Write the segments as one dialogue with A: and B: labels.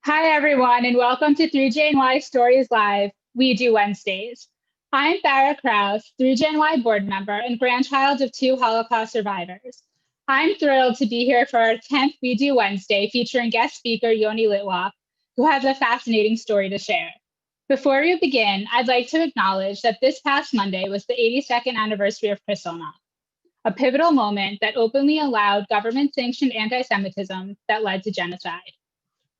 A: Hi, everyone, and welcome to 3GNY Stories Live, WEDU Wednesdays. I'm Farah Kraus, 3GNY board member and grandchild of two Holocaust survivors. I'm thrilled to be here for our 10th WEDU Wednesday featuring guest speaker Yoni Litwok, who has a fascinating story to share. Before we begin, I'd like to acknowledge that this past Monday was the 82nd anniversary of Kristallnacht, a pivotal moment that openly allowed government-sanctioned anti-Semitism that led to genocide.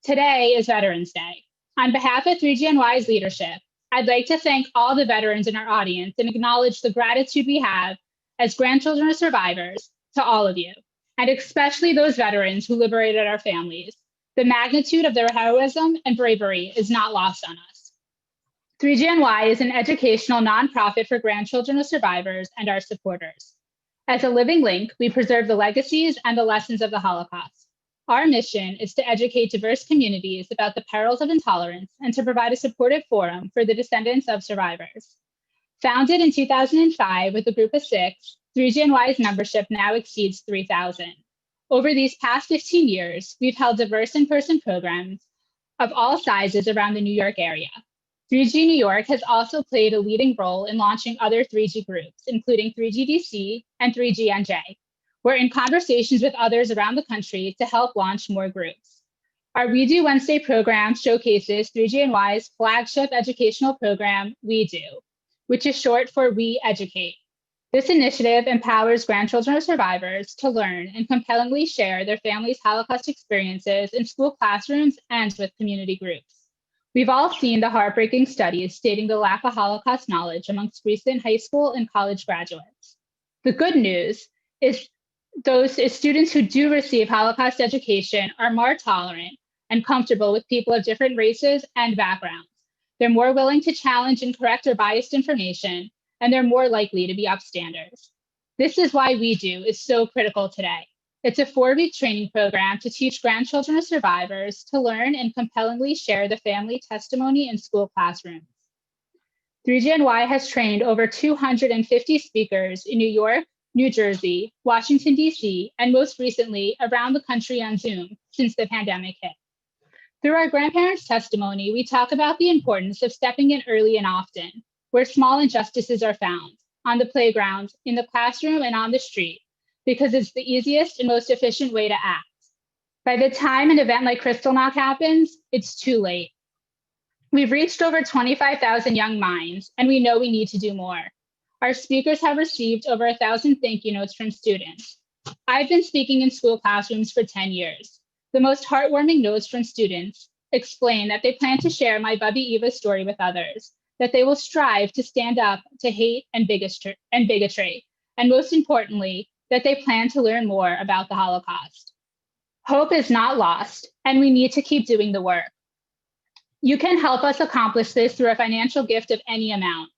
A: Today is Veterans Day. On behalf of 3GNY's leadership, I'd like to thank all the veterans in our audience and acknowledge the gratitude we have as grandchildren of survivors to all of you, and especially those veterans who liberated our families. The magnitude of their heroism and bravery is not lost on us. 3GNY is an educational nonprofit for grandchildren of survivors and our supporters. As a living link, we preserve the legacies and the lessons of the Holocaust. Our mission is to educate diverse communities about the perils of intolerance and to provide a supportive forum for the descendants of survivors. Founded in 2005 with a group of 6, 3GNY's membership now exceeds 3,000. Over these past 15 years, we've held diverse in-person programs of all sizes around the New York area. 3G New York has also played a leading role in launching other 3G groups, including 3GDC and 3GNJ. We're in conversations with others around the country to help launch more groups. Our WEDU Wednesday program showcases 3GNY's flagship educational program, WEDU, which is short for We Educate. This initiative empowers grandchildren of survivors to learn and compellingly share their families' Holocaust experiences in school classrooms and with community groups. We've all seen the heartbreaking studies stating the lack of Holocaust knowledge amongst recent high school and college graduates. The good news is those students who do receive Holocaust education are more tolerant and comfortable with people of different races and backgrounds. They're more willing to challenge incorrect or biased information, and they're more likely to be upstanders. This is why WEDU is so critical today. It's a 4-week training program to teach grandchildren of survivors to learn and compellingly share the family testimony in school classrooms. 3GNY has trained over 250 speakers in New York, New Jersey, Washington, D.C., and most recently around the country on Zoom since the pandemic hit. Through our grandparents' testimony, we talk about the importance of stepping in early and often, where small injustices are found, on the playground, in the classroom, and on the street, because it's the easiest and most efficient way to act. By the time an event like Kristallnacht happens, it's too late. We've reached over 25,000 young minds, and we know we need to do more. Our speakers have received over 1,000 thank you notes from students. I've been speaking in school classrooms for 10 years. The most heartwarming notes from students explain that they plan to share my Bubby Eva story with others, that they will strive to stand up to hate and bigotry, and most importantly, that they plan to learn more about the Holocaust. Hope is not lost, and we need to keep doing the work. You can help us accomplish this through a financial gift of any amount.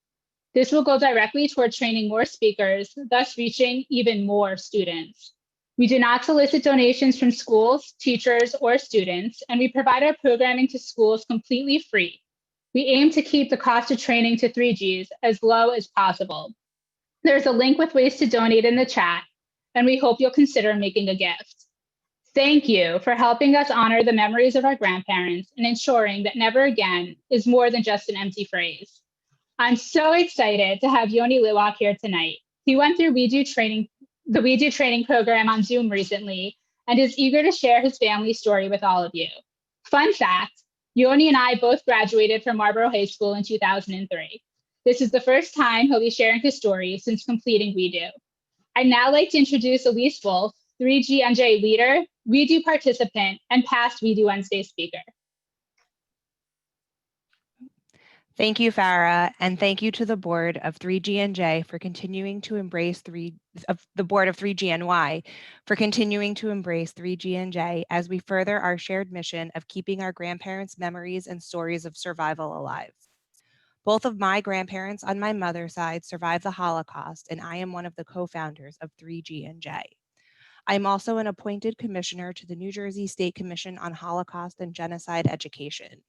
A: This will go directly toward training more speakers, thus reaching even more students. We do not solicit donations from schools, teachers, or students, and we provide our programming to schools completely free. We aim to keep the cost of training to 3Gs as low as possible. There's a link with ways to donate in the chat, and we hope you'll consider making a gift. Thank you for helping us honor the memories of our grandparents and ensuring that never again is more than just an empty phrase. I'm so excited to have Yoni Litwok here tonight. He went through the WEDU training program on Zoom recently and is eager to share his family story with all of you. Fun fact, Yoni and I both graduated from Marlboro High School in 2003. This is the first time he'll be sharing his story since completing WEDU. I'd now like to introduce Elise Wolf, 3GNJ leader, WEDU participant, and past WEDU Wednesday speaker.
B: Thank you, Farah, and thank you to the board of 3GNJ for continuing to embrace the board of 3GNY for continuing to embrace 3GNJ as we further our shared mission of keeping our grandparents' memories and stories of survival alive. Both of my grandparents on my mother's side survived the Holocaust, and I am one of the co-founders of 3GNJ. I am also an appointed commissioner to the New Jersey State Commission on Holocaust and Genocide Education.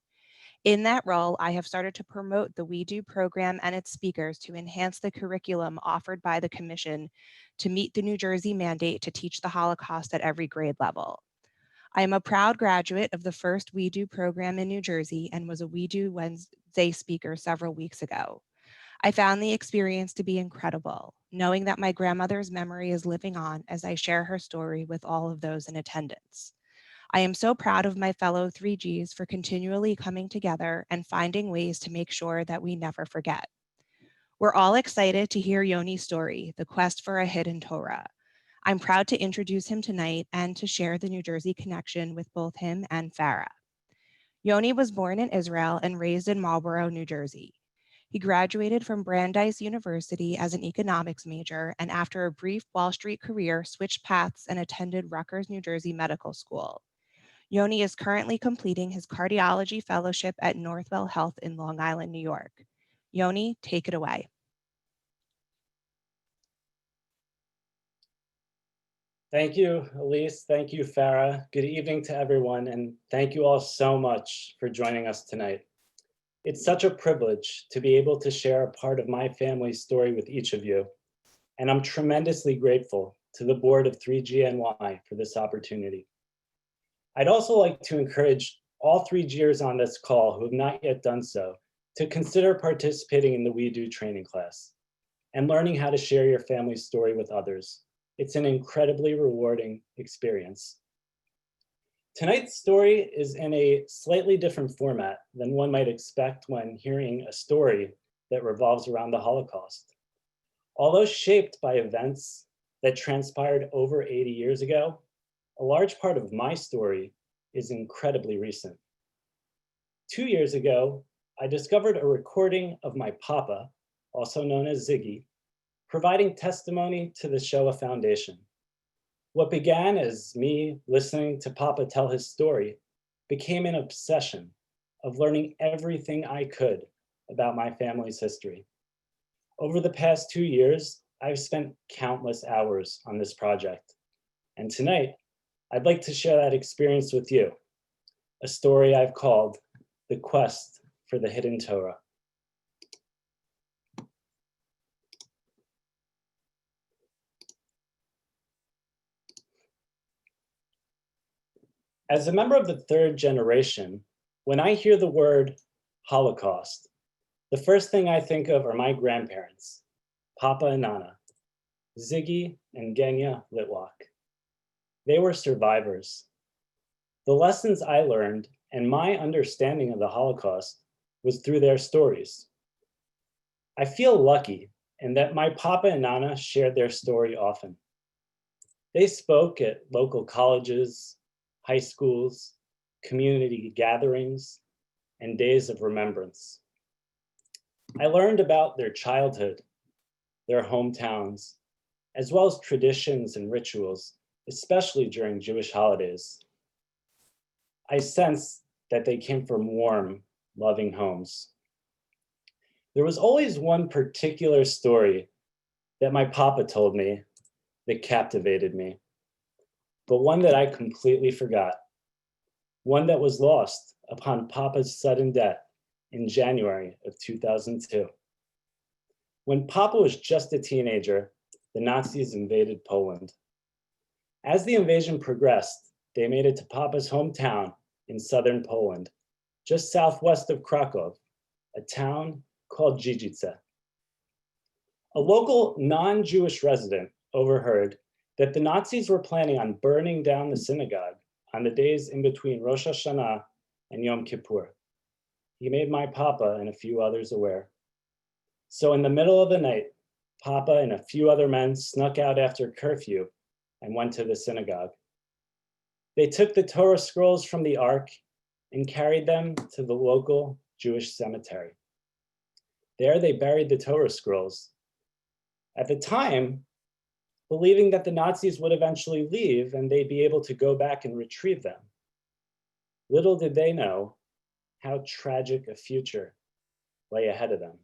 B: In that role, I have started to promote the WEDU program and its speakers to enhance the curriculum offered by the Commission to meet the New Jersey mandate to teach the Holocaust at every grade level. I am a proud graduate of the first WEDU program in New Jersey and was a WEDU Wednesday speaker several weeks ago. I found the experience to be incredible, knowing that my grandmother's memory is living on as I share her story with all of those in attendance. I am so proud of my fellow 3Gs for continually coming together and finding ways to make sure that we never forget. We're all excited to hear Yoni's story, the quest for a hidden Torah. I'm proud to introduce him tonight and to share the New Jersey connection with both him and Farah. Yoni was born in Israel and raised in Marlborough, New Jersey. He graduated from Brandeis University as an economics major, and after a brief Wall Street career, switched paths and attended Rutgers, New Jersey Medical School. Yoni is currently completing his cardiology fellowship at Northwell Health in Long Island, New York. Yoni, take it away.
C: Thank you, Elise. Thank you, Farah. Good evening to everyone, and thank you all so much for joining us tonight. It's such a privilege to be able to share a part of my family's story with each of you, and I'm tremendously grateful to the board of 3GNY for this opportunity. I'd also like to encourage all 3Gers on this call who have not yet done so to consider participating in the WEDU training class and learning how to share your family's story with others. It's an incredibly rewarding experience. Tonight's story is in a slightly different format than one might expect when hearing a story that revolves around the Holocaust. Although shaped by events that transpired over 80 years ago, a large part of my story is incredibly recent. 2 years ago, I discovered a recording of my papa, also known as Ziggy, providing testimony to the Shoah Foundation. What began as me listening to Papa tell his story became an obsession of learning everything I could about my family's history. Over the past 2 years, I've spent countless hours on this project. And tonight, I'd like to share that experience with you, a story I've called The Quest for the Hidden Torah. As a member of the third generation, when I hear the word Holocaust, the first thing I think of are my grandparents, Papa and Nana, Ziggy and Yoni Litwok. They were survivors. The lessons I learned and my understanding of the Holocaust was through their stories. I feel lucky in that my Papa and Nana shared their story often. They spoke at local colleges, high schools, community gatherings, and days of remembrance. I learned about their childhood, their hometowns, as well as traditions and rituals, especially during Jewish holidays. I sensed that they came from warm, loving homes. There was always one particular story that my papa told me that captivated me, but one that I completely forgot, one that was lost upon Papa's sudden death in January of 2002. When Papa was just a teenager, the Nazis invaded Poland. As the invasion progressed, they made it to Papa's hometown in southern Poland, just southwest of Krakow, a town called Jijitsa. A local non-Jewish resident overheard that the Nazis were planning on burning down the synagogue on the days in between Rosh Hashanah and Yom Kippur. He made my Papa and a few others aware. So in the middle of the night, Papa and a few other men snuck out after curfew and went to the synagogue. They took the Torah scrolls from the Ark and carried them to the local Jewish cemetery. There they buried the Torah scrolls. At the time, believing that the Nazis would eventually leave and they'd be able to go back and retrieve them. Little did they know how tragic a future lay ahead of them.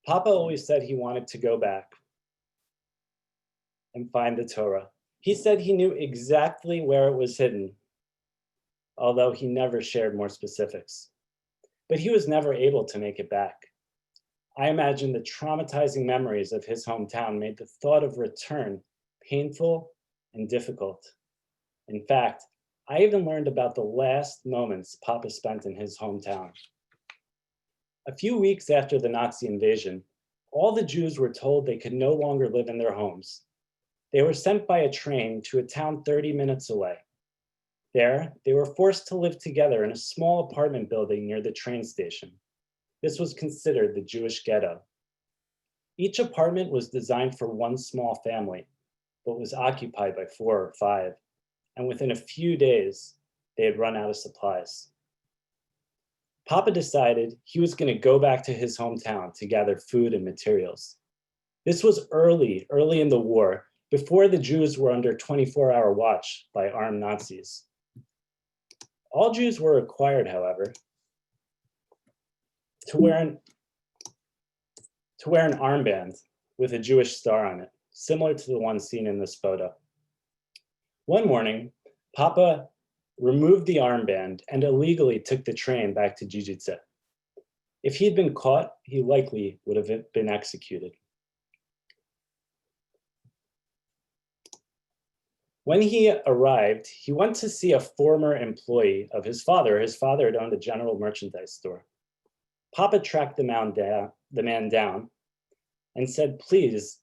C: Papa always said he wanted to go back and find the Torah. He said he knew exactly where it was hidden, although he never shared more specifics. But he was never able to make it back. I imagine the traumatizing memories of his hometown made the thought of return painful and difficult. In fact, I even learned about the last moments Papa spent in his hometown. A few weeks after the Nazi invasion, all the Jews were told they could no longer live in their homes. They were sent by a train to a town 30 minutes away. There, they were forced to live together in a small apartment building near the train station. This was considered the Jewish ghetto. Each apartment was designed for one small family, but was occupied by 4 or 5, and within a few days, they had run out of supplies. Papa decided he was going to go back to his hometown to gather food and materials. This was early in the war, before the Jews were under 24-hour watch by armed Nazis. All Jews were required, however, to wear an armband with a Jewish star on it, similar to the one seen in this photo. One morning, Papa removed the armband and illegally took the train back to Jijitsa. If he'd been caught, he likely would have been executed. When he arrived, he went to see a former employee of his father. His father had owned a general merchandise store. Papa tracked the man down and said, "Please,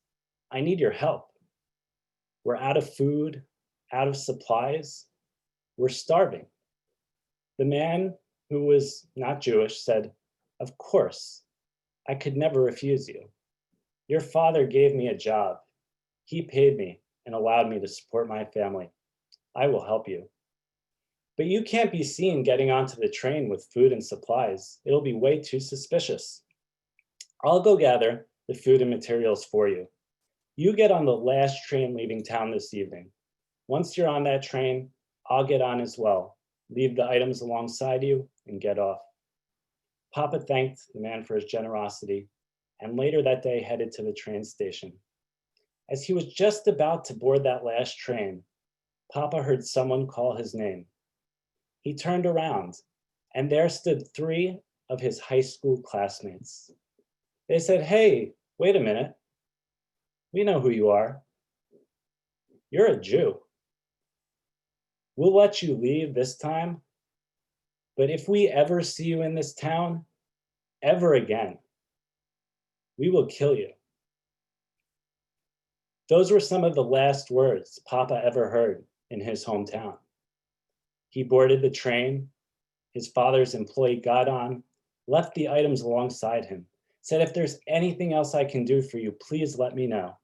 C: I need your help. We're out of food, out of supplies. We're starving." The man, who was not Jewish, said, "Of course, I could never refuse you. Your father gave me a job. He paid me and allowed me to support my family. I will help you. But you can't be seen getting onto the train with food and supplies. It'll be way too suspicious. I'll go gather the food and materials for you. You get on the last train leaving town this evening. Once you're on that train, I'll get on as well. Leave the items alongside you and get off." Papa thanked the man for his generosity and later that day headed to the train station. As he was just about to board that last train, Papa heard someone call his name. He turned around, and there stood 3 of his high school classmates. They said, "Hey, wait a minute. We know who you are. You're a Jew. We'll let you leave this time, but if we ever see you in this town, ever again, we will kill you." Those were some of the last words Papa ever heard in his hometown. He boarded the train. His father's employee got on, left the items alongside him, said, "If there's anything else I can do for you, please let me know."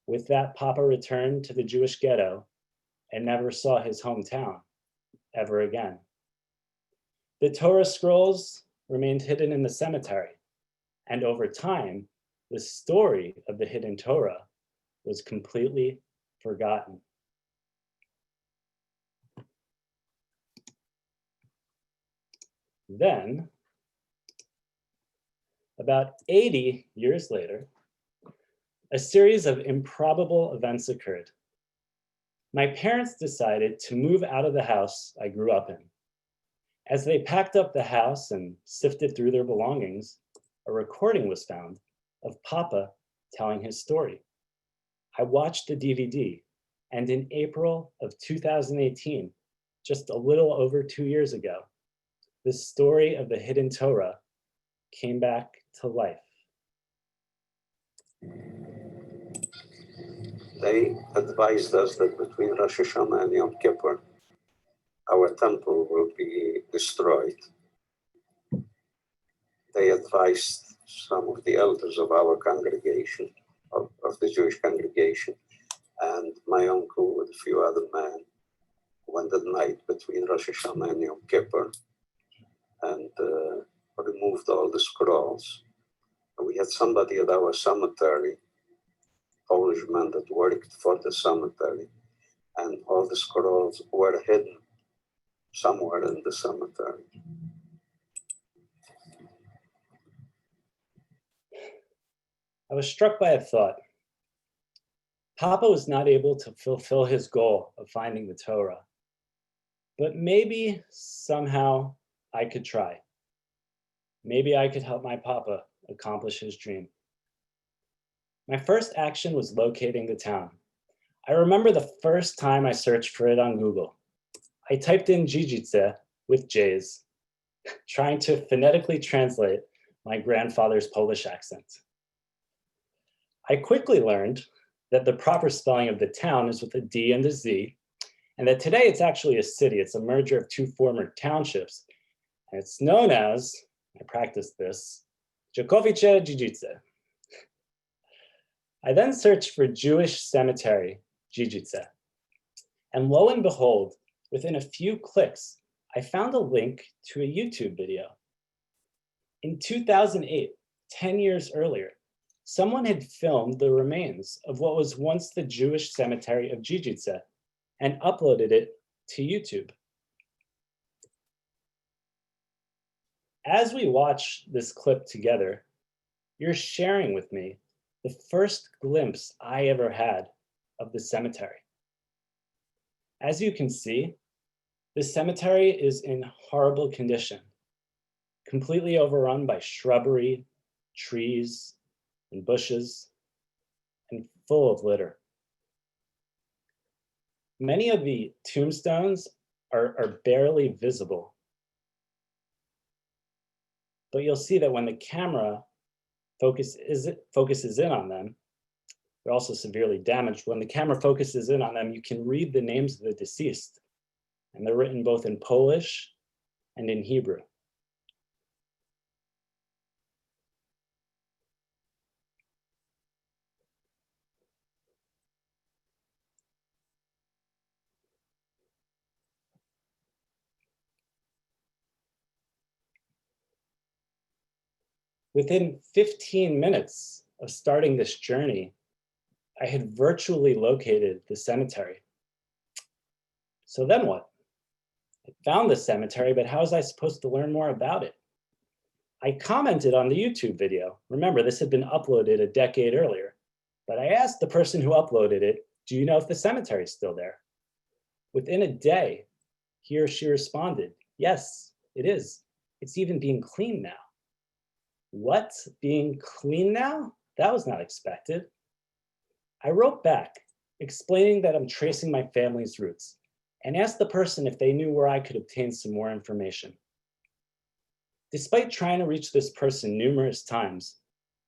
C: With that, Papa returned to the Jewish ghetto and never saw his hometown ever again. The Torah scrolls remained hidden in the cemetery, and over time, the story of the Hidden Torah was completely forgotten. Then, about 80 years later, a series of improbable events occurred. My parents decided to move out of the house I grew up in. As they packed up the house and sifted through their belongings, a recording was found of Papa telling his story. I watched the DVD, and in April of 2018, just a little over 2 years ago, the story of the Hidden Torah came back to life.
D: They advised us that between Rosh Hashanah and Yom Kippur, our temple will be destroyed. They advised some of the elders of our congregation, of the Jewish congregation, and my uncle with a few other men went at night between Rosh Hashanah and Yom Kippur and removed all the scrolls. And we had somebody at our cemetery, Polish man that worked for the cemetery, and all the scrolls were hidden somewhere in the cemetery.
C: I was struck by a thought. Papa was not able to fulfill his goal of finding the Torah, but maybe somehow I could try. Maybe I could help my Papa accomplish his dream. My first action was locating the town. I remember the first time I searched for it on Google. I typed in Jijitsa with J's, trying to phonetically translate my grandfather's Polish accent. I quickly learned that the proper spelling of the town is with a D and a Z, and that today it's actually a city. It's a merger of two former townships, and it's known as, I practiced this, Dziedzice, Jijitsa. I then searched for Jewish cemetery, Dziedzice, and lo and behold, within a few clicks, I found a link to a YouTube video. In 2008, 10 years earlier, someone had filmed the remains of what was once the Jewish cemetery of Jijitsa and uploaded it to YouTube. As we watch this clip together, you're sharing with me the first glimpse I ever had of the cemetery. As you can see, the cemetery is in horrible condition, completely overrun by shrubbery, trees, and bushes, and full of litter. Many of the tombstones are barely visible, but you'll see that when the camera focuses in on them, they're also severely damaged. When the camera focuses in on them, you can read the names of the deceased, and they're written both in Polish and in Hebrew. Within 15 minutes of starting this journey, I had virtually located the cemetery. So then what? I found the cemetery, but how was I supposed to learn more about it? I commented on the YouTube video. Remember, this had been uploaded a decade earlier, but I asked the person who uploaded it, do you know if the cemetery is still there? Within a day, he or she responded, yes, it is. It's even being cleaned now. What? Being clean now? That was not expected. I wrote back, explaining that I'm tracing my family's roots, and asked the person if they knew where I could obtain some more information. Despite trying to reach this person numerous times,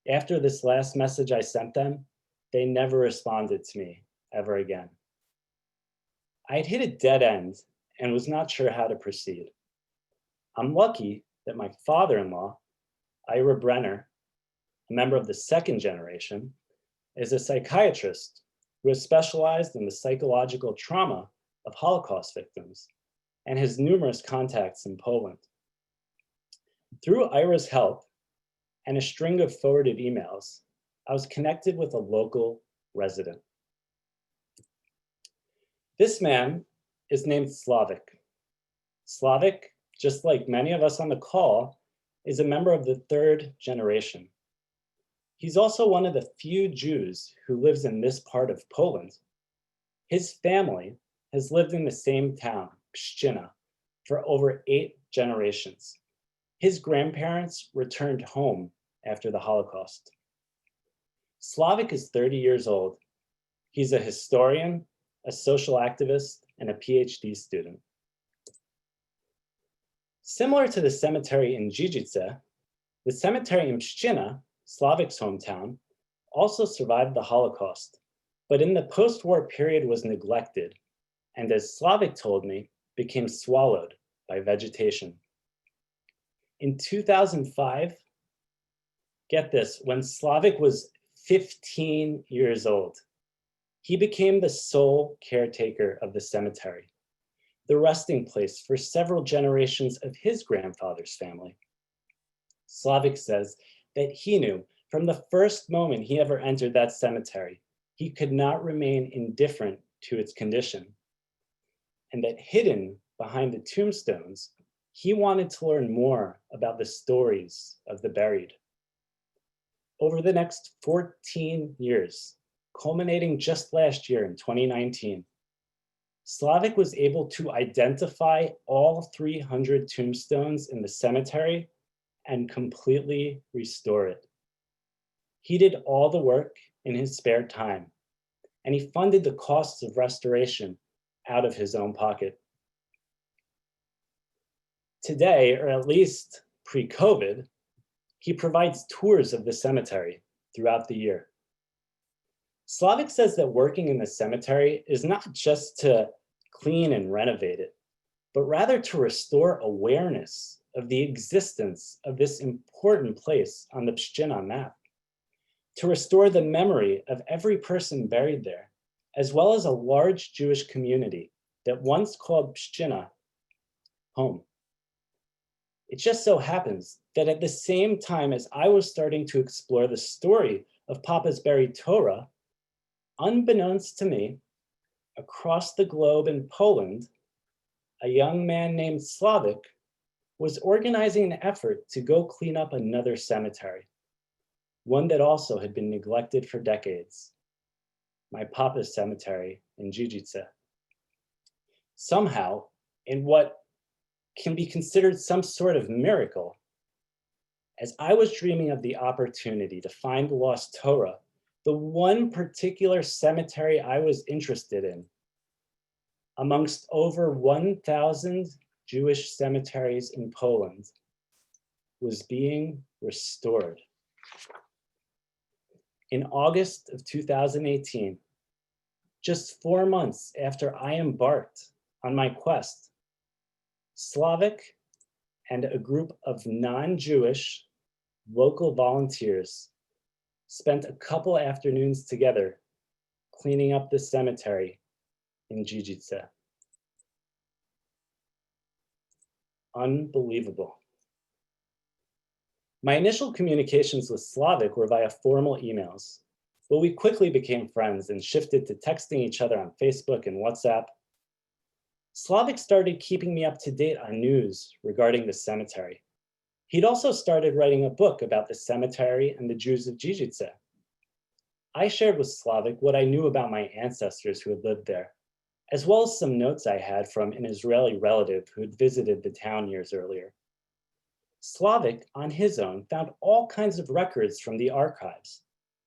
C: after this last message I sent them, they never responded to me ever again. I had hit a dead end and was not sure how to proceed. I'm lucky that my father-in-law, Ira Brenner, a member of the second generation, is a psychiatrist who has specialized in the psychological trauma of Holocaust victims and has numerous contacts in Poland. Through Ira's help and a string of forwarded emails, I was connected with a local resident. This man is named Slavik. Slavik, just like many of us on the call, is a member of the third generation. He's also one of the few Jews who lives in this part of Poland. His family has lived in the same town, Pszczyna, for over 8 generations. His grandparents returned home after the Holocaust. Slavik is 30 years old. He's a historian, a social activist, and a PhD student. Similar to the cemetery in Jijitsa, the cemetery in Pszczyna, Slavik's hometown, also survived the Holocaust, but in the post-war period was neglected, and as Slavik told me, became swallowed by vegetation. In 2005, get this, when Slavik was 15 years old, he became the sole caretaker of the cemetery, the resting place for several generations of his grandfather's family. Slavik says that he knew from the first moment he ever entered that cemetery, he could not remain indifferent to its condition, and that hidden behind the tombstones, he wanted to learn more about the stories of the buried. Over the next 14 years, culminating just last year in 2019, Slavik was able to identify all 300 tombstones in the cemetery and completely restore it. He did all the work in his spare time, and he funded the costs of restoration out of his own pocket. Today, or at least pre-COVID, he provides tours of the cemetery throughout the year. Slavik says that working in the cemetery is not just to clean and renovate it, but rather to restore awareness of the existence of this important place on the Pshtina map, to restore the memory of every person buried there, as well as a large Jewish community that once called Pshtina home. It just so happens that at the same time as I was starting to explore the story of Papa's buried Torah, unbeknownst to me, across the globe in Poland, a young man named Slavik was organizing an effort to go clean up another cemetery, one that also had been neglected for decades, my Papa's cemetery in Jijitsa. Somehow, in what can be considered some sort of miracle, as I was dreaming of the opportunity to find the lost Torah, the one particular cemetery I was interested in, amongst over 1,000 Jewish cemeteries in Poland, was being restored. In August of 2018, just 4 months after I embarked on my quest, Slavik and a group of non-Jewish local volunteers spent a couple afternoons together cleaning up the cemetery in Dziedzice. Unbelievable. My initial communications with Slavik were via formal emails, but we quickly became friends and shifted to texting each other on Facebook and WhatsApp. Slavik started keeping me up to date on news regarding the cemetery. He'd also started writing a book about the cemetery and the Jews of Jijitsa. I shared with Slavik what I knew about my ancestors who had lived there, as well as some notes I had from an Israeli relative who had visited the town years earlier. Slavik, on his own, found all kinds of records from the archives.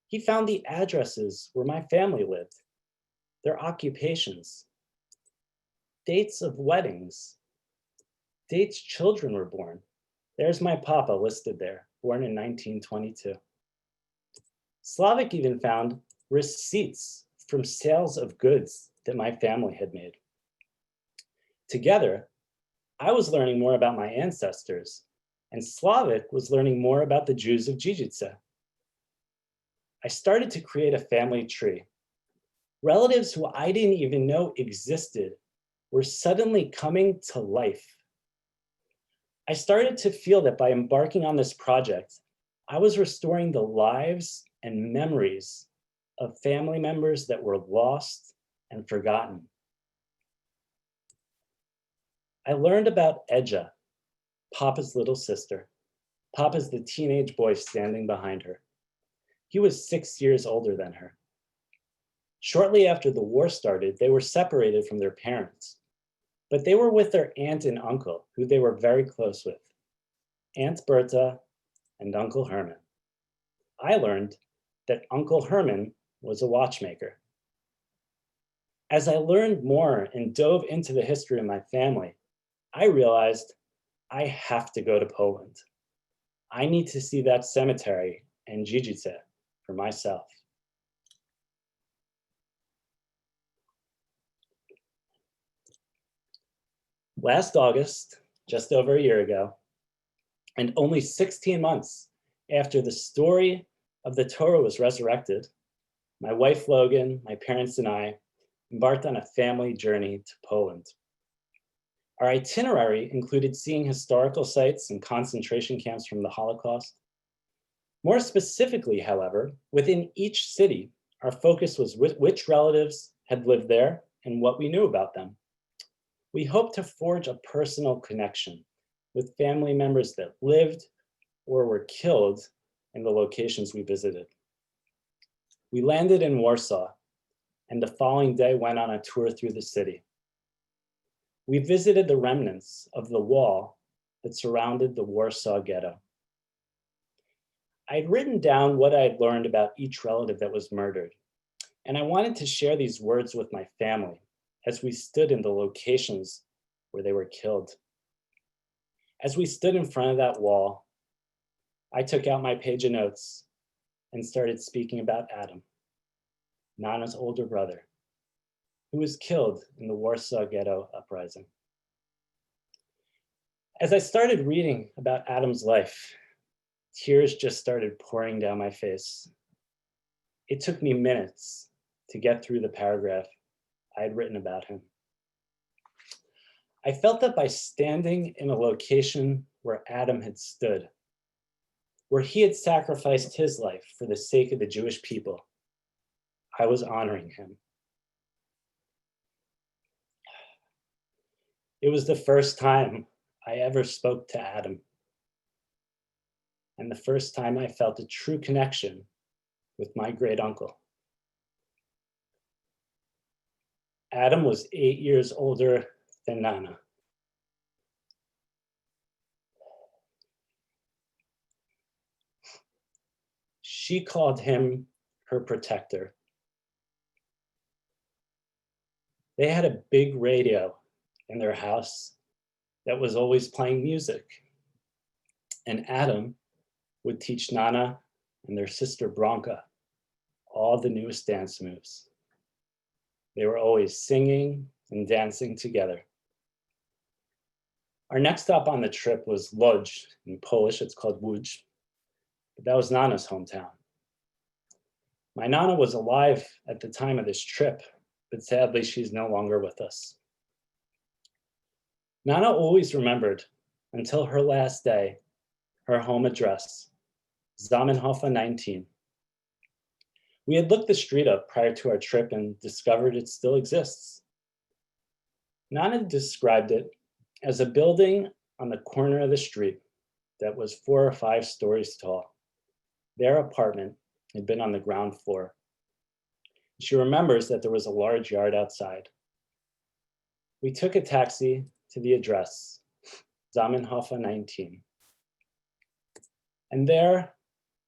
C: He found the addresses where my family lived, their occupations, dates of weddings, dates children were born. There's my Papa listed there, born in 1922. Slavik even found receipts from sales of goods that my family had made. Together, I was learning more about my ancestors, and Slavik was learning more about the Jews of Jijitsa. I started to create a family tree. Relatives who I didn't even know existed were suddenly coming to life. I started to feel that by embarking on this project, I was restoring the lives and memories of family members that were lost and forgotten. I learned about Edja, Papa's little sister. Papa's the teenage boy standing behind her. He was 6 years older than her. Shortly after the war started, they were separated from their parents, but they were with their aunt and uncle, who they were very close with, Aunt Berta and Uncle Herman. I learned that Uncle Herman was a watchmaker. As I learned more and dove into the history of my family, I realized I have to go to Poland. I need to see that cemetery and Jijitsa for myself. Last August, just over a year ago, and only 16 months after the story of the Torah was resurrected, my wife Logan, my parents, and I embarked on a family journey to Poland. Our itinerary included seeing historical sites and concentration camps from the Holocaust. More specifically, however, within each city, our focus was which relatives had lived there and what we knew about them. We hoped to forge a personal connection with family members that lived or were killed in the locations we visited. We landed in Warsaw, and the following day went on a tour through the city. We visited the remnants of the wall that surrounded the Warsaw Ghetto. I'd written down what I'd learned about each relative that was murdered, And I wanted to share these words with my family as we stood in the locations where they were killed. As we stood in front of that wall, I took out my page of notes and started speaking about Adam, Nana's older brother, who was killed in the Warsaw Ghetto uprising. As I started reading about Adam's life, tears just started pouring down my face. It took me minutes to get through the paragraph I had written about him. I felt that by standing in a location where Adam had stood, where he had sacrificed his life for the sake of the Jewish people, I was honoring him. It was the first time I ever spoke to Adam, and the first time I felt a true connection with my great uncle. Adam was 8 years older than Nana. She called him her protector. They had a big radio in their house that was always playing music. And Adam would teach Nana and their sister Bronca all the newest dance moves. They were always singing and dancing together. Our next stop on the trip was Łódź. In Polish, it's called Łódź, but that was Nana's hometown. My Nana was alive at the time of this trip, but sadly, she's no longer with us. Nana always remembered, until her last day, her home address, Zamenhof 19. We had looked the street up prior to our trip and discovered it still exists. Nana described it as a building on the corner of the street that was 4 or 5 stories tall. Their apartment had been on the ground floor. She remembers that there was a large yard outside. We took a taxi to the address, Zamenhof 19. And there,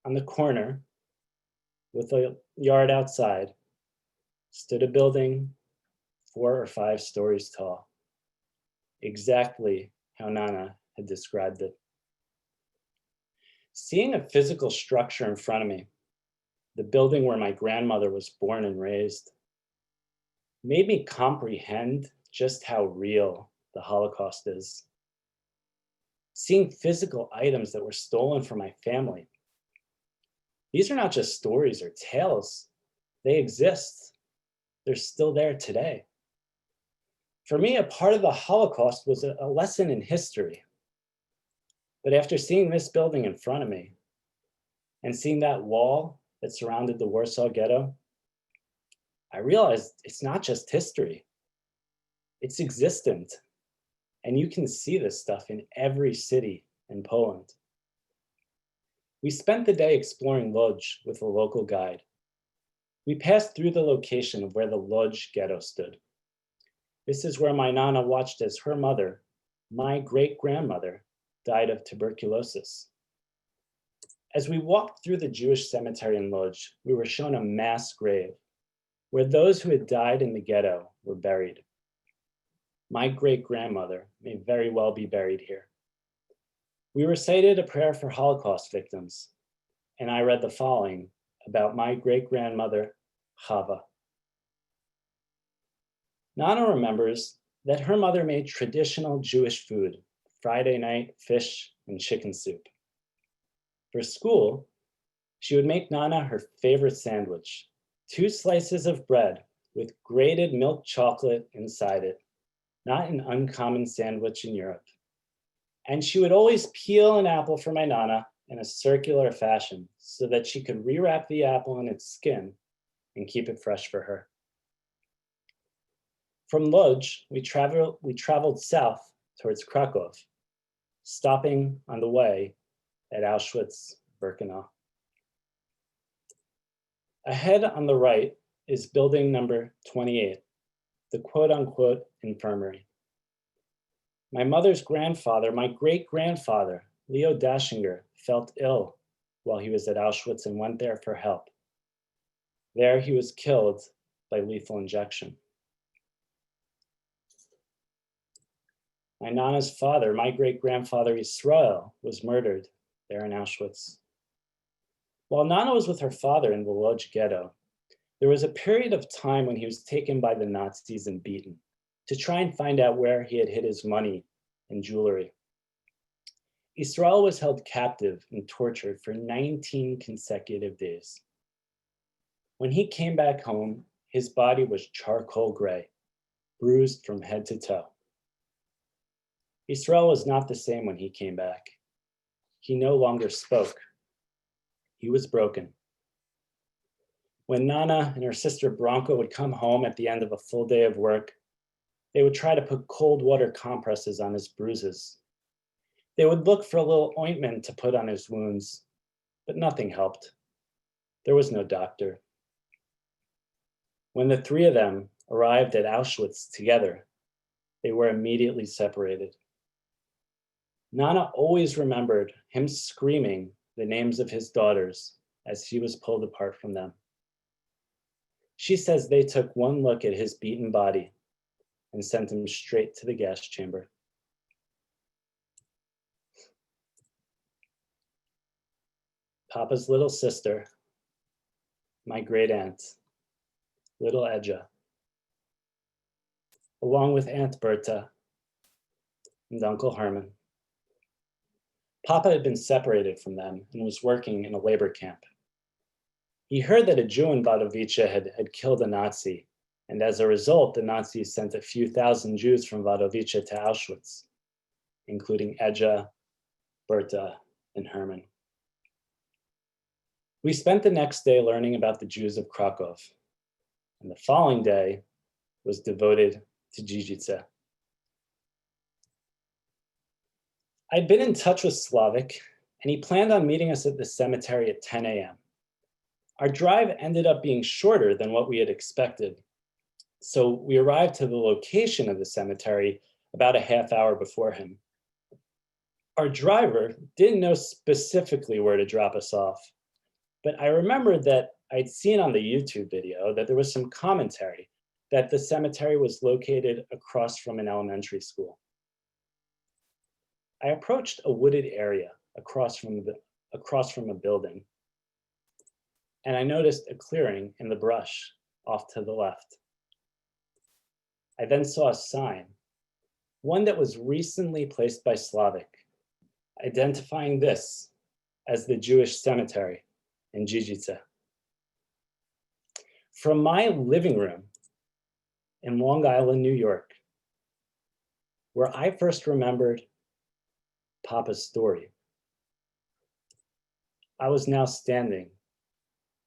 C: on the corner, with a yard outside, stood a building 4 or 5 stories tall, exactly how Nana had described it. Seeing a physical structure in front of me, the building where my grandmother was born and raised, made me comprehend just how real the Holocaust is. Seeing physical items that were stolen from my family. These are not just stories or tales. They exist. They're still there today. For me, a part of the Holocaust was a lesson in history. But after seeing this building in front of me and seeing that wall that surrounded the Warsaw Ghetto, I realized it's not just history. It's existent. And you can see this stuff in every city in Poland. We spent the day exploring Łódź with a local guide. We passed through the location of where the Łódź ghetto stood. This is where my Nana watched as her mother, my great-grandmother, died of tuberculosis. As we walked through the Jewish cemetery in Łódź, we were shown a mass grave where those who had died in the ghetto were buried. My great-grandmother may very well be buried here. We recited a prayer for Holocaust victims, and I read the following about my great-grandmother, Chava. Nana remembers that her mother made traditional Jewish food, Friday night fish and chicken soup. For school, she would make Nana her favorite sandwich, 2 slices of bread with grated milk chocolate inside it, not an uncommon sandwich in Europe. And she would always peel an apple for my Nana in a circular fashion so that she could rewrap the apple in its skin and keep it fresh for her. From Łódź, we traveled south towards Krakow, stopping on the way at Auschwitz-Birkenau. Ahead on the right is building number 28, the quote-unquote infirmary. My mother's grandfather, my great-grandfather, Leo Dashinger, felt ill while he was at Auschwitz and went there for help. There he was killed by lethal injection. My Nana's father, my great-grandfather Israel, was murdered there in Auschwitz. While Nana was with her father in the Lodz ghetto, there was a period of time when he was taken by the Nazis and beaten to try and find out where he had hid his money and jewelry. Israel was held captive and tortured for 19 consecutive days. When he came back home, his body was charcoal gray, bruised from head to toe. Israel was not the same when he came back. He no longer spoke. He was broken. When Nana and her sister Bronco would come home at the end of a full day of work, they would try to put cold water compresses on his bruises. They would look for a little ointment to put on his wounds, but nothing helped. There was no doctor. When the three of them arrived at Auschwitz together, they were immediately separated. Nana always remembered him screaming the names of his daughters as he was pulled apart from them. She says they took one look at his beaten body and sent him straight to the gas chamber. Papa's little sister, my great aunt, little Edja, along with Aunt Berta and Uncle Herman. Papa had been separated from them and was working in a labor camp. He heard that a Jew in Wadowice had killed a Nazi, and as a result, the Nazis sent a few thousand Jews from Wadowice to Auschwitz, including Edja, Berta, and Herman. We spent the next day learning about the Jews of Krakow, and the following day was devoted to Jijitsa. I'd been in touch with Slavik, and he planned on meeting us at the cemetery at 10 a.m. Our drive ended up being shorter than what we had expected, so we arrived to the location of the cemetery about a half hour before him. Our driver didn't know specifically where to drop us off, but I remembered that I'd seen on the YouTube video that there was some commentary that the cemetery was located across from an elementary school. I approached a wooded area across from a building, and I noticed a clearing in the brush off to the left. I then saw a sign, one that was recently placed by Slavik, identifying this as the Jewish cemetery in Jijitsa. From my living room in Long Island, New York, where I first remembered Papa's story, I was now standing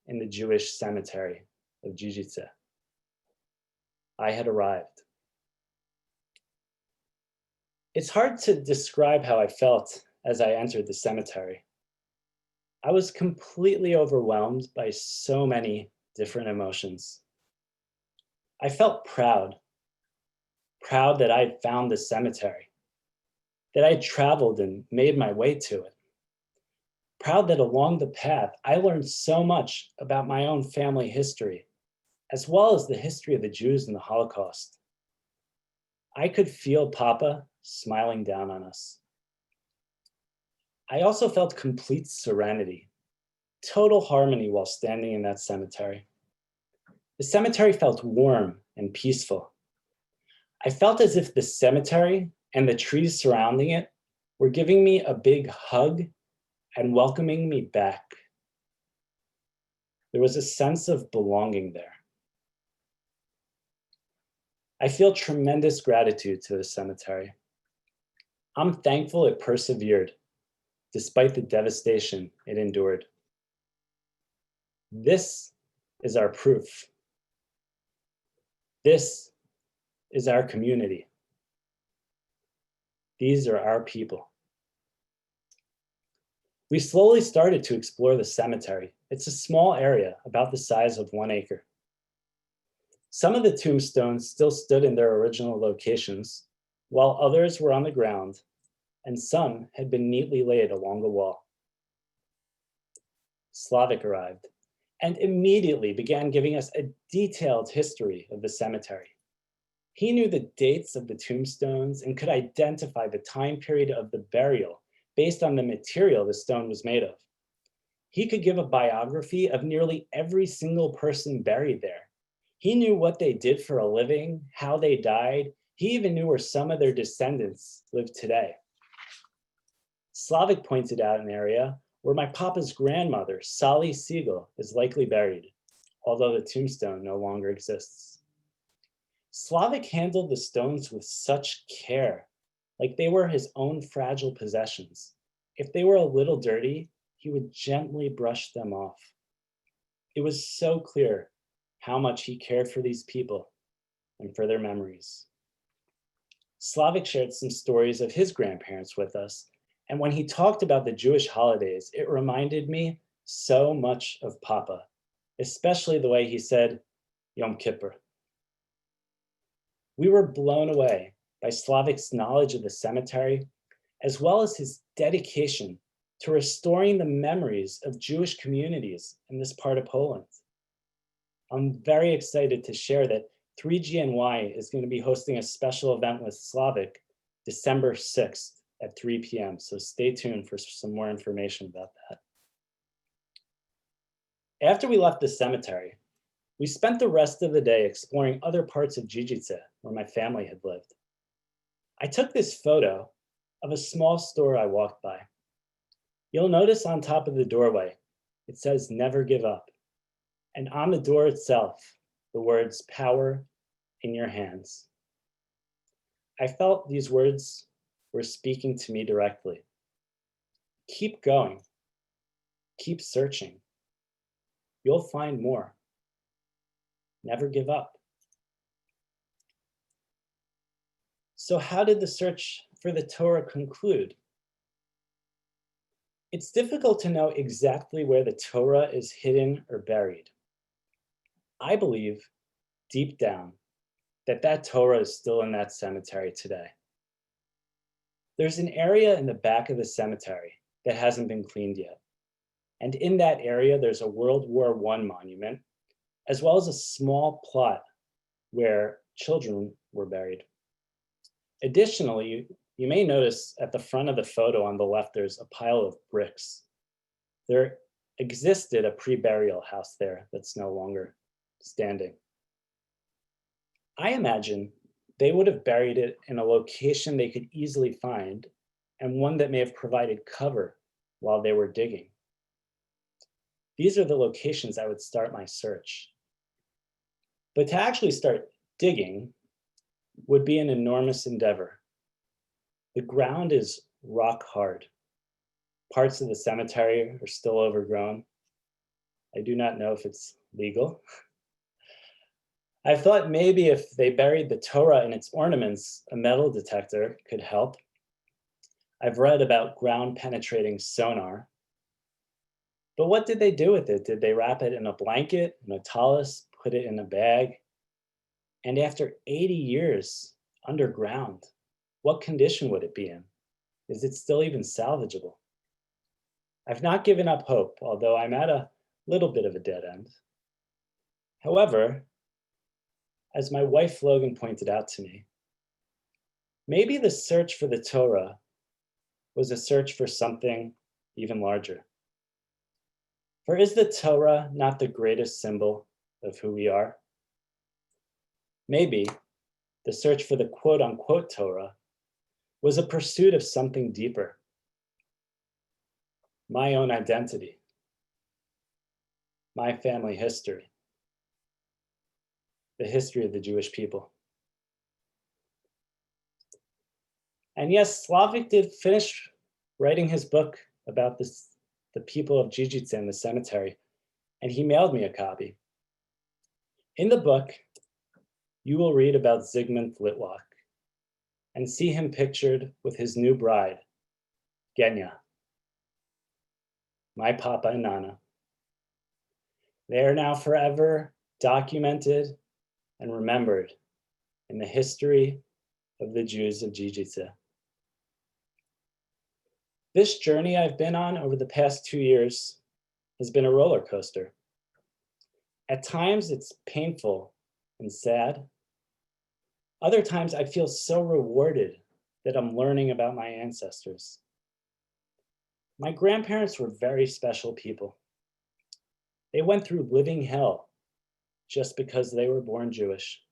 C: in the Jewish cemetery of Dziedzice. I had arrived. It's hard to describe how I felt as I entered the cemetery. I was completely overwhelmed by so many different emotions. I felt proud that I'd found the cemetery, that I'd traveled and made my way to it. Proud that along the path, I learned so much about my own family history, as well as the history of the Jews in the Holocaust. I could feel Papa smiling down on us. I also felt complete serenity, total harmony while standing in that cemetery. The cemetery felt warm and peaceful. I felt as if the cemetery and the trees surrounding it were giving me a big hug and welcoming me back. There was a sense of belonging there. I feel tremendous gratitude to the cemetery. I'm thankful it persevered despite the devastation it endured. This is our proof. This is our community. These are our people. We slowly started to explore the cemetery. It's a small area, about the size of 1 acre. Some of the tombstones still stood in their original locations, while others were on the ground, and some had been neatly laid along the wall. Slavik arrived, and immediately began giving us a detailed history of the cemetery. He knew the dates of the tombstones and could identify the time period of the burial based on the material the stone was made of. He could give a biography of nearly every single person buried there. He knew what they did for a living, how they died. He even knew where some of their descendants live today. Slavik pointed out an area where my papa's grandmother, Sally Siegel, is likely buried, although the tombstone no longer exists. Slavik handled the stones with such care, like they were his own fragile possessions. If they were a little dirty, he would gently brush them off. It was so clear how much he cared for these people and for their memories. Slavik shared some stories of his grandparents with us, and when he talked about the Jewish holidays, it reminded me so much of Papa, especially the way he said Yom Kippur. We were blown away by Slavik's knowledge of the cemetery, as well as his dedication to restoring the memories of Jewish communities in this part of Poland. I'm very excited to share that 3GNY is going to be hosting a special event with Slavik December 6th at 3 p.m. So stay tuned for some more information about that. After we left the cemetery, we spent the rest of the day exploring other parts of Jijitsa where my family had lived. I took this photo of a small store I walked by. You'll notice on top of the doorway, it says never give up. And on the door itself, the words power in your hands. I felt these words were speaking to me directly. Keep going, keep searching. You'll find more. Never give up. So how did the search for the Torah conclude? It's difficult to know exactly where the Torah is hidden or buried. I believe deep down that Torah is still in that cemetery today. There's an area in the back of the cemetery that hasn't been cleaned yet. And in that area, there's a World War I monument, as well as a small plot where children were buried. Additionally, you may notice at the front of the photo on the left, there's a pile of bricks. There existed a pre-burial house there that's no longer standing. I imagine they would have buried it in a location they could easily find and one that may have provided cover while they were digging. These are the locations I would start my search. But to actually start digging would be an enormous endeavor. The ground is rock hard. Parts of the cemetery are still overgrown. I do not know if it's legal. I thought maybe if they buried the Torah in its ornaments, a metal detector could help. I've read about ground penetrating sonar. But what did they do with it? Did they wrap it in a blanket, in a tallis, put it in a bag? And after 80 years underground, what condition would it be in? Is it still even salvageable? I've not given up hope, although I'm at a little bit of a dead end. However, as my wife Logan pointed out to me, maybe the search for the Torah was a search for something even larger. For is the Torah not the greatest symbol of who we are? Maybe the search for the quote unquote Torah was a pursuit of something deeper. My own identity, my family history, the history of the Jewish people. And yes, Slavik did finish writing his book about the people of Dziedzice in the cemetery, and he mailed me a copy. In the book, you will read about Zygmunt Litwok and see him pictured with his new bride, Genya, my Papa and Nana. They are now forever documented and remembered in the history of the Jews of Jijitsa. This journey I've been on over the past 2 years has been a roller coaster. At times it's painful and sad. Other times I feel so rewarded that I'm learning about my ancestors. My grandparents were very special people. They went through living hell just because they were born Jewish.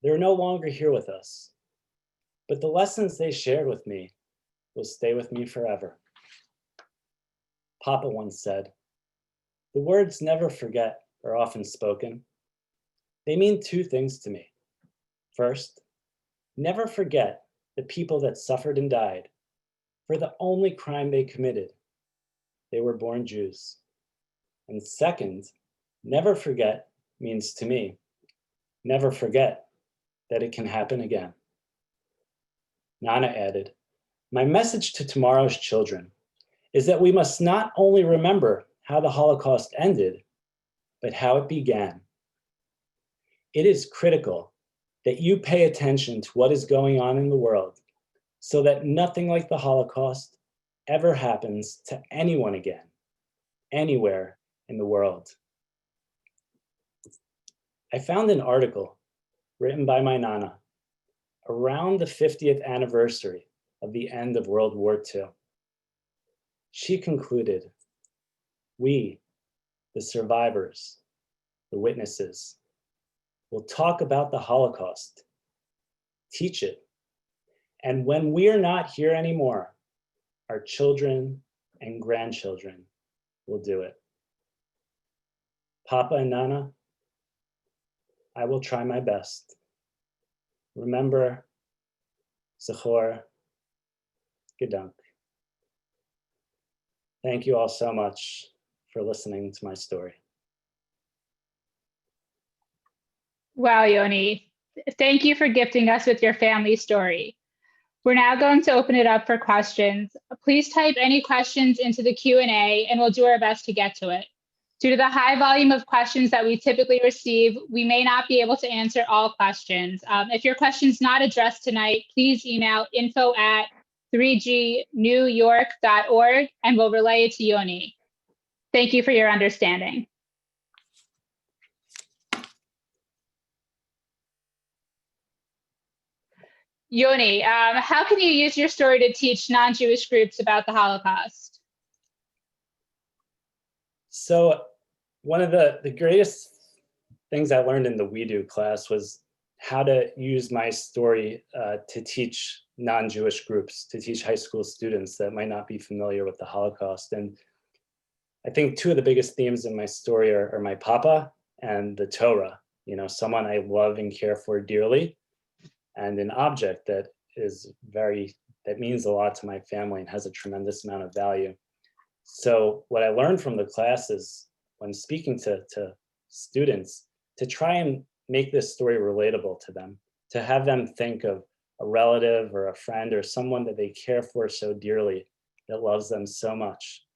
C: They're no longer here with us, but the lessons they shared with me will stay with me forever. Papa once said, "The words never forget are often spoken. They mean two things to me. First, never forget the people that suffered and died for the only crime they committed. They were born Jews. And second, never forget means to me, never forget that it can happen again." Nana added, "My message to tomorrow's children is that we must not only remember how the Holocaust ended, but how it began. It is critical that you pay attention to what is going on in the world so that nothing like the Holocaust ever happens to anyone again, anywhere in the world." I found an article written by my Nana around the 50th anniversary of the end of World War II. She concluded, "We, the survivors, the witnesses, will talk about the Holocaust, teach it, and when we're not here anymore, our children and grandchildren will do it." Papa and Nana, I will try my best. Remember, Zachor, Gedank. Thank you all so much for listening to my story.
A: Wow, Yoni, thank you for gifting us with your family story. We're now going to open it up for questions. Please type any questions into the Q&A and we'll do our best to get to it. Due to the high volume of questions that we typically receive, we may not be able to answer all questions. If your question's not addressed tonight, please email info@3gnewyork.org and we'll relay it to Yoni. Thank you for your understanding. Yoni, how can you use your story to teach non-Jewish groups about the Holocaust?
C: So one of the greatest things I learned in the WEDU class was how to use my story to teach non-Jewish groups, to teach high school students that might not be familiar with the Holocaust. And I think two of the biggest themes in my story are my Papa and the Torah, someone I love and care for dearly, and an object that means a lot to my family and has a tremendous amount of value. So what I learned from the class is, when speaking to students, to try and make this story relatable to them, to have them think of a relative or a friend or someone that they care for so dearly, that loves them so much.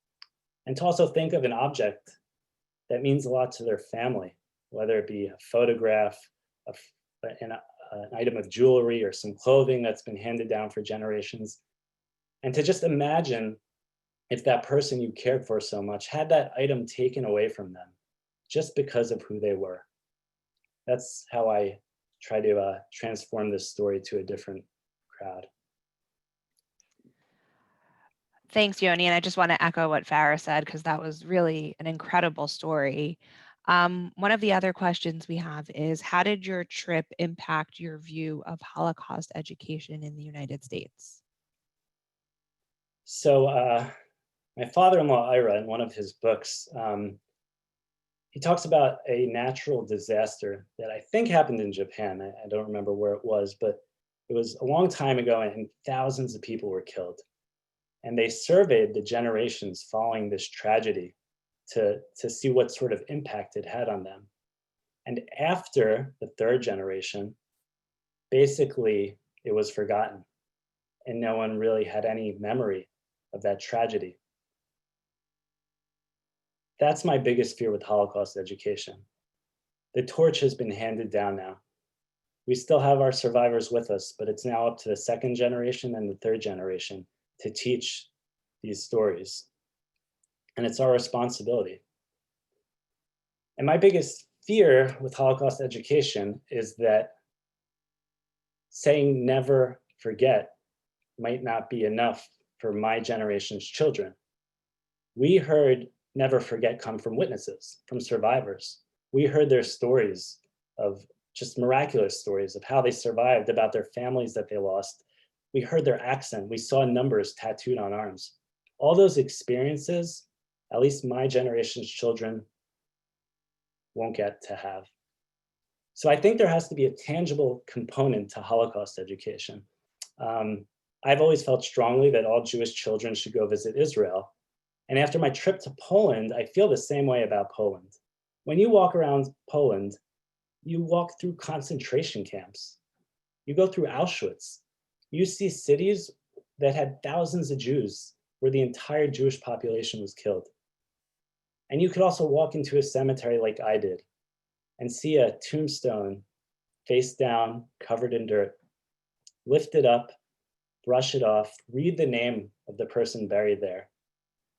C: And to also think of an object that means a lot to their family, whether it be a photograph, an item of jewelry, or some clothing that's been handed down for generations. And to just imagine if that person you cared for so much had that item taken away from them just because of who they were. That's how I try to transform this story to a different crowd.
B: Thanks, Yoni. And I just want to echo what Farah said, because that was really an incredible story. One of the other questions we have is, how did your trip impact your view of Holocaust education in the United States?
C: So my father-in-law, Ira, in one of his books, he talks about a natural disaster that I think happened in Japan. I don't remember where it was, but it was a long time ago and thousands of people were killed. And they surveyed the generations following this tragedy to see what sort of impact it had on them. And after the third generation, basically it was forgotten and no one really had any memory of that tragedy. That's my biggest fear with Holocaust education. The torch has been handed down now. We still have our survivors with us, but it's now up to the second generation and the third generation to teach these stories. And it's our responsibility. And my biggest fear with Holocaust education is that saying never forget might not be enough for my generation's children. We heard never forget come from witnesses, from survivors. We heard their stories of just miraculous stories of how they survived, about their families that they lost. We heard their accent. We saw numbers tattooed on arms. All those experiences, at least my generation's children won't get to have. So I think there has to be a tangible component to Holocaust education. I've always felt strongly that all Jewish children should go visit Israel. And after my trip to Poland, I feel the same way about Poland. When you walk around Poland, you walk through concentration camps. You go through Auschwitz. You see cities that had thousands of Jews where the entire Jewish population was killed. And you could also walk into a cemetery like I did and see a tombstone face down, covered in dirt, lift it up, brush it off, read the name of the person buried there,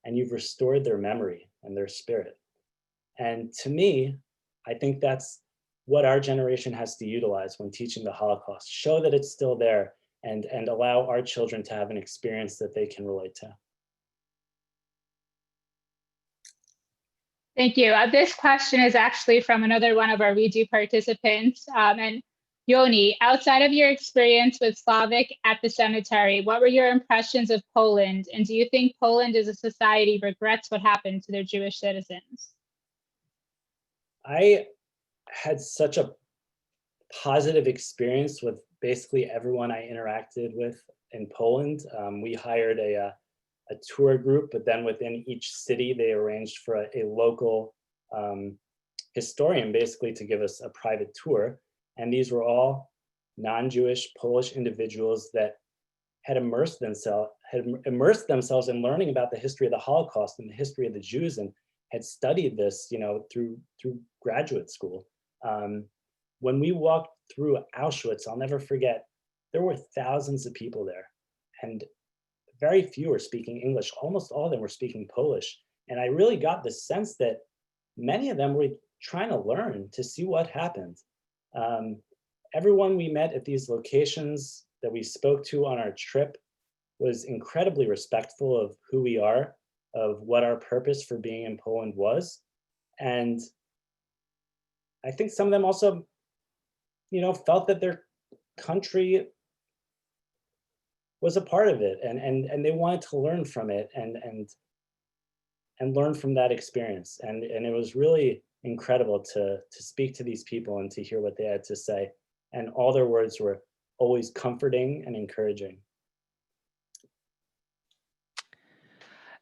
C: and you've restored their memory and their spirit. And to me, I think that's what our generation has to utilize when teaching the Holocaust, show that it's still there and allow our children to have an experience that they can relate to.
A: Thank you. This question is actually from another one of our WEDU participants. And Yoni, outside of your experience with Slavic at the cemetery, what were your impressions of Poland? And do you think Poland as a society regrets what happened to their Jewish citizens?
C: I had such a positive experience with basically everyone I interacted with in Poland. We hired a tour group, but then within each city, they arranged for a local historian basically to give us a private tour. And these were all non-Jewish Polish individuals that had immersed themselves in learning about the history of the Holocaust and the history of the Jews, and had studied this, through graduate school. When we walked through Auschwitz, I'll never forget, there were thousands of people there, and very few were speaking English. Almost all of them were speaking Polish. And I really got the sense that many of them were trying to learn to see what happened. Everyone we met at these locations that we spoke to on our trip was incredibly respectful of who we are, of what our purpose for being in Poland was. And I think some of them also, felt that their country was a part of it, and they wanted to learn from it and learn from that experience. And it was really incredible to speak to these people and to hear what they had to say. And all their words were always comforting and encouraging.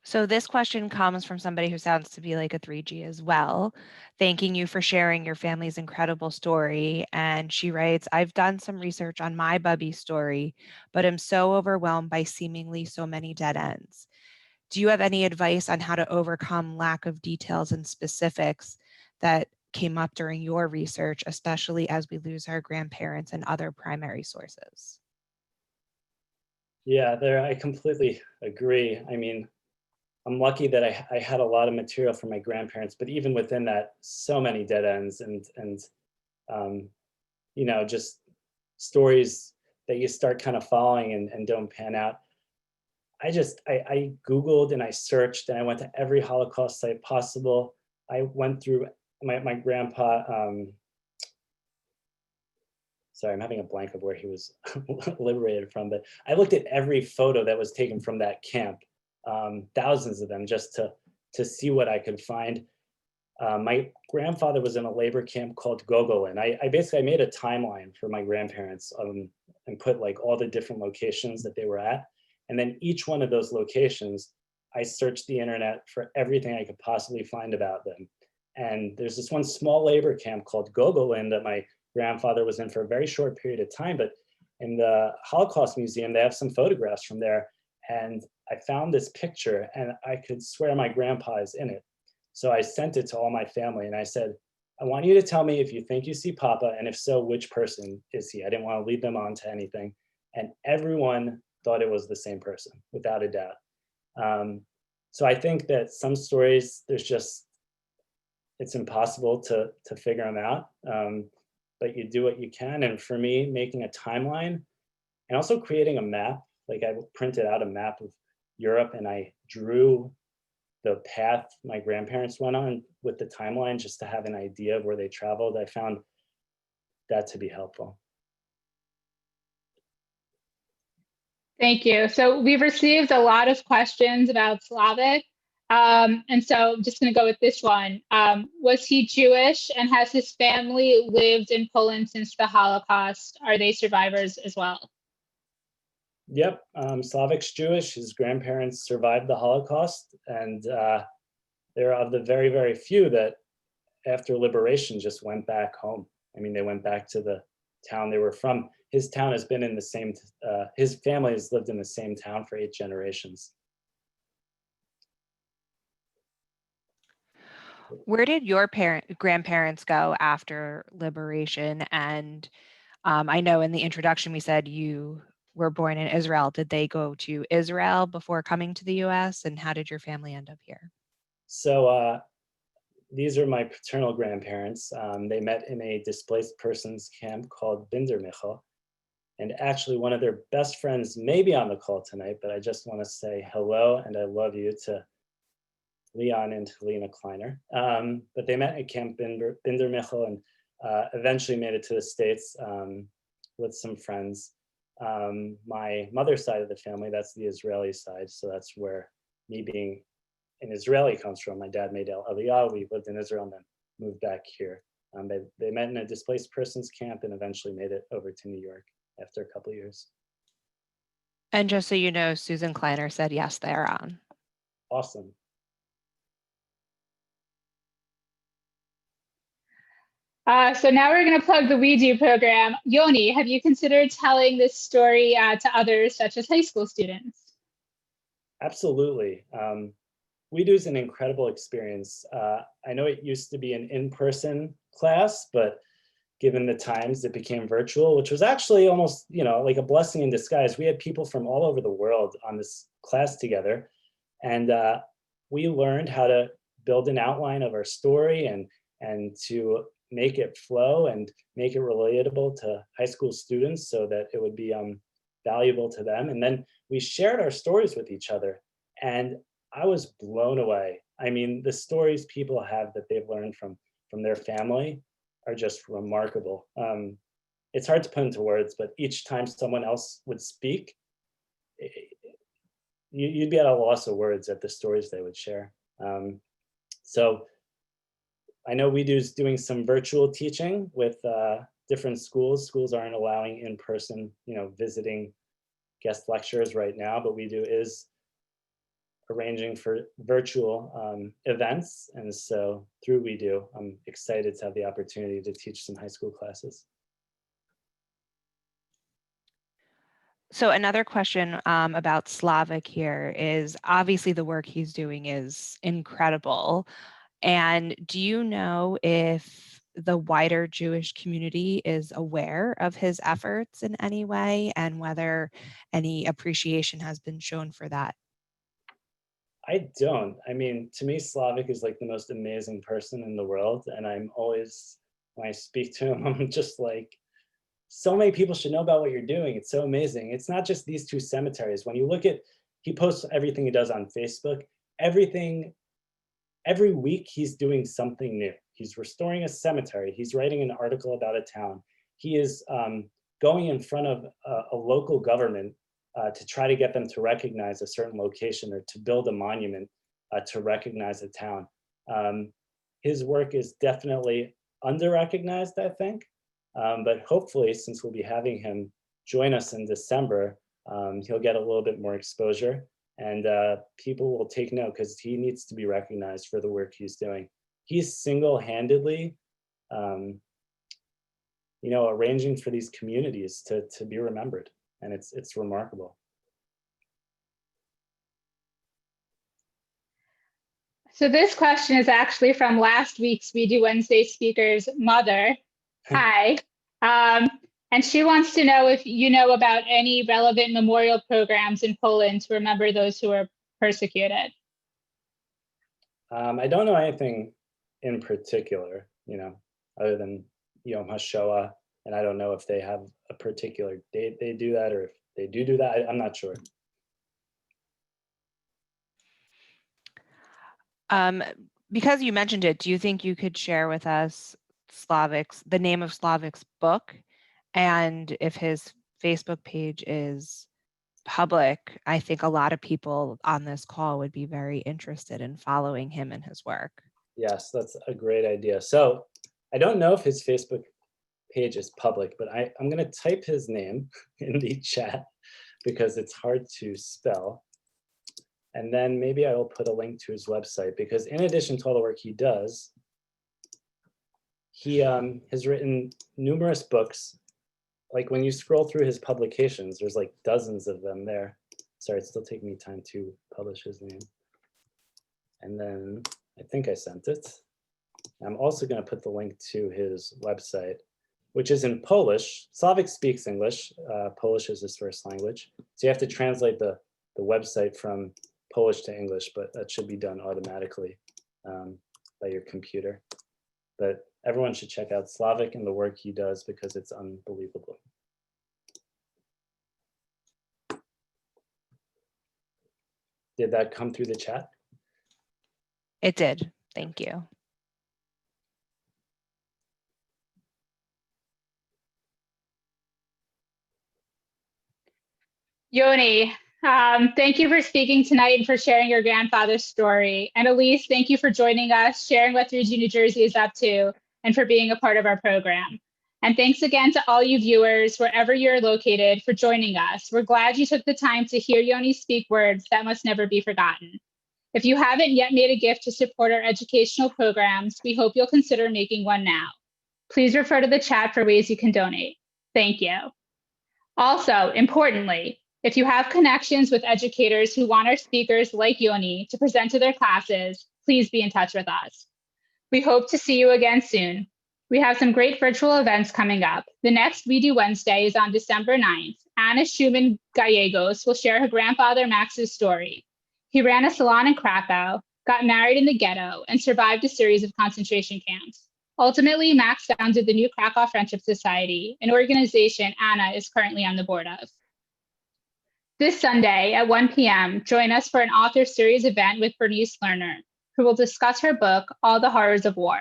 B: So this question comes from somebody who sounds to be like a 3G as well. Thanking you for sharing your family's incredible story. And she writes, I've done some research on my Bubby story, but am so overwhelmed by seemingly so many dead ends. Do you have any advice on how to overcome lack of details and specifics that came up during your research, especially as we lose our grandparents and other primary sources?
C: Yeah, I completely agree. I mean, I'm lucky that I had a lot of material from my grandparents, but even within that, so many dead ends and just stories that you start kind of following and don't pan out. I Googled and I searched and I went to every Holocaust site possible. I went through my grandpa, sorry, I'm having a blank of where he was liberated from, but I looked at every photo that was taken from that camp. Thousands of them, just to see what I could find. My grandfather was in a labor camp called Gogolin. I basically made a timeline for my grandparents and put like all the different locations that they were at. And then each one of those locations, I searched the internet for everything I could possibly find about them. And there's this one small labor camp called Gogolin that my grandfather was in for a very short period of time. But in the Holocaust Museum, they have some photographs from there. And I found this picture and I could swear my grandpa is in it. So I sent it to all my family and I said, I want you to tell me if you think you see Papa, and if so, which person is he? I didn't want to lead them on to anything. And everyone thought it was the same person, without a doubt. So I think that some stories, there's just it's impossible to figure them out, but you do what you can. And for me, making a timeline and also creating a map, like I printed out a map of Europe and I drew the path my grandparents went on with the timeline just to have an idea of where they traveled. I found that to be helpful.
A: Thank you. So we've received a lot of questions about Slavic. And so I'm just going to go with this one. Was he Jewish, and has his family lived in Poland since the Holocaust? Are they survivors as well?
C: Yep, Slavic's Jewish. His grandparents survived the Holocaust, and they're of the very, very few that after liberation just went back home. I mean, they went back to the town they were from. His town has been in the same, his family has lived in the same town for 8 generations.
B: Where did your grandparents go after liberation? And I know in the introduction we said you were born in Israel. Did they go to Israel before coming to the US? And how did your family end up here?
C: So these are my paternal grandparents. They met in a displaced persons camp called Binder Michal. And actually one of their best friends may be on the call tonight, but I just want to say hello and I love you to Leon and Helena Kleiner. But they met at Camp Binder Michal and eventually made it to the States with some friends. My mother's side of the family, that's the Israeli side. So that's where me being an Israeli comes from. My dad made Aliyah. We lived in Israel and then moved back here. They met in a displaced persons camp and eventually made it over to New York after a couple of years.
B: And just so you know, Susan Kleiner said yes, they're on.
C: Awesome.
A: So now we're going to plug the WEDU program. Yoni, have you considered telling this story to others, such as high school students?
C: Absolutely. WEDU is an incredible experience. I know it used to be an in-person class, but given the times, it became virtual, which was actually almost, like a blessing in disguise. We had people from all over the world on this class together, and we learned how to build an outline of our story and to make it flow and make it relatable to high school students so that it would be valuable to them. And then we shared our stories with each other, and I was blown away. I mean, the stories people have that they've learned from their family are just remarkable. It's hard to put into words, but each time someone else would speak, you'd be at a loss of words at the stories they would share. So I know WEDU's doing some virtual teaching with different schools. Schools aren't allowing in-person, visiting guest lecturers right now, but WEDU is arranging for virtual events. And so through WEDU, I'm excited to have the opportunity to teach some high school classes.
B: So another question about Slavic here is, obviously the work he's doing is incredible. And do you know if the wider Jewish community is aware of his efforts in any way, and whether any appreciation has been shown for that?
C: I don't. I mean, to me, Slavic is like the most amazing person in the world. And I'm always, when I speak to him, I'm just like, so many people should know about what you're doing. It's so amazing. It's not just these 2 cemeteries. When you look at, he posts everything he does on Facebook, every week he's doing something new. He's restoring a cemetery. He's writing an article about a town. He is going in front of a local government to try to get them to recognize a certain location or to build a monument to recognize a town. His work is definitely under-recognized, I think. But hopefully, since we'll be having him join us in December, he'll get a little bit more exposure and people will take note because he needs to be recognized for the work he's doing. He's single-handedly, arranging for these communities to be remembered. And it's remarkable.
A: So this question is actually from last week's WEDU Wednesday speaker's mother. Hi. And she wants to know if you know about any relevant memorial programs in Poland to remember those who were persecuted.
C: I don't know anything in particular, other than Yom HaShoah. And I don't know if they have a particular date they do that, or if they do that. I'm not sure.
B: Because you mentioned it, do you think you could share with us the name of Slavic's book, and if his Facebook page is public? I think a lot of people on this call would be very interested in following him and his work.
C: Yes, that's a great idea. So I don't know if his Facebook page is public, but I'm going to type his name in the chat because it's hard to spell. And then maybe I will put a link to his website, because in addition to all the work he does, he has written numerous books. Like when you scroll through his publications, there's like dozens of them there. Sorry, it's still taking me time to publish his name. And then I think I sent it. I'm also going to put the link to his website, which is in Polish. Slavic speaks English. Polish is his first language. So you have to translate the website from Polish to English, but that should be done automatically by your computer. But everyone should check out Slavic and the work he does, because it's unbelievable. Did that come through the chat?
B: It did. Thank you.
A: Yoni, thank you for speaking tonight and for sharing your grandfather's story. And Elise, thank you for joining us, sharing what 3G New Jersey is up to, and for being a part of our program. And thanks again to all you viewers, wherever you're located, for joining us. We're glad you took the time to hear Yoni speak words that must never be forgotten. If you haven't yet made a gift to support our educational programs, we hope you'll consider making one now. Please refer to the chat for ways you can donate. Thank you. Also, importantly, if you have connections with educators who want our speakers like Yoni to present to their classes, please be in touch with us. We hope to see you again soon. We have some great virtual events coming up. The next WEDU Wednesday is on December 9th. Anna Schumann Gallegos will share her grandfather Max's story. He ran a salon in Krakow, got married in the ghetto, and survived a series of concentration camps. Ultimately, Max founded the New Krakow Friendship Society, an organization Anna is currently on the board of. This Sunday at 1 p.m., join us for an author series event with Bernice Lerner, who will discuss her book, All the Horrors of War,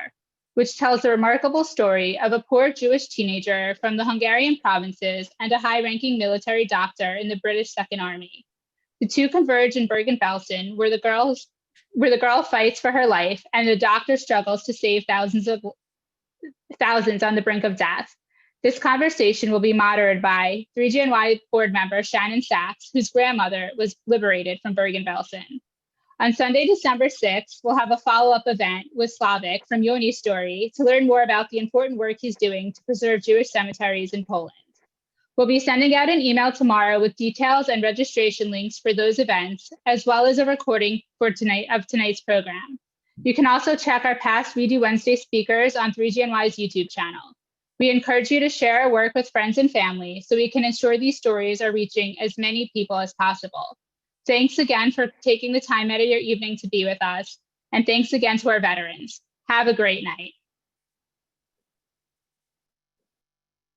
A: which tells the remarkable story of a poor Jewish teenager from the Hungarian provinces and a high-ranking military doctor in the British Second Army. The two converge in Bergen-Belsen, where the girl fights for her life and the doctor struggles to save thousands on the brink of death. This conversation will be moderated by 3GNY board member Shannon Sachs, whose grandmother was liberated from Bergen-Belsen. On Sunday, December 6th, we'll have a follow-up event with Slavic from Yoni's story to learn more about the important work he's doing to preserve Jewish cemeteries in Poland. We'll be sending out an email tomorrow with details and registration links for those events, as well as a recording of tonight's program. You can also check our past WEDU Wednesday speakers on 3GNY's YouTube channel. We encourage you to share our work with friends and family so we can ensure these stories are reaching as many people as possible. Thanks again for taking the time out of your evening to be with us. And thanks again to our veterans. Have a great night.